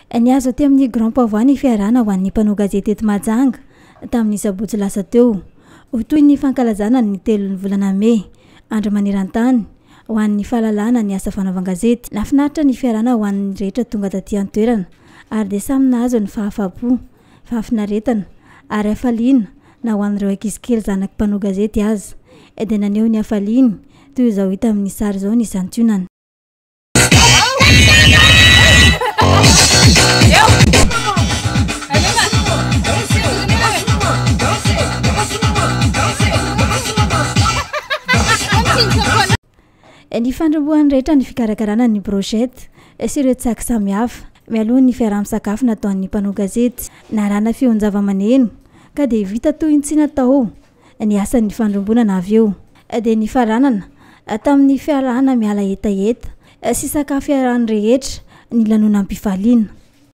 Ny azo aty amin'ny Grand Pavoa ny fiarana ho an'ny mpanao gazety eto Mahajanga tamin'ny sabotsy lasa teo. Ho toy ny fankalazana ny 3 volana Mey, andro maneran-tany ho an'ny fahalalana ny asa fanaovan-gazety. Nafinaritra ny fiarana ho an'ny rehetra tonga taty an-toerana ary dia samy nahazo ny fahafapo, fahafinaretana ary hafaliana na ho an'ireo ankizy kely zanaky mpanao gazety azy. Dia naneho ny hafaliany toy izao hita amin'ny sary izao ny santionany. Ny fandrombohan'ny rehetra ny fikarakarana ny brochette sy ireo tsaky samihafa mialoha ny fiaraha-misakafo nataon'ny mpanao gazety narana feon'ny zava-maneno ka dia vita toy ny tsy natao ny asan'ny fandrombonana avy eo. Dia ny faranana tamin'ny fiarahana miala hetaheta sy sakafo iarahan'ny rehetra ny lanona am-pifaliana.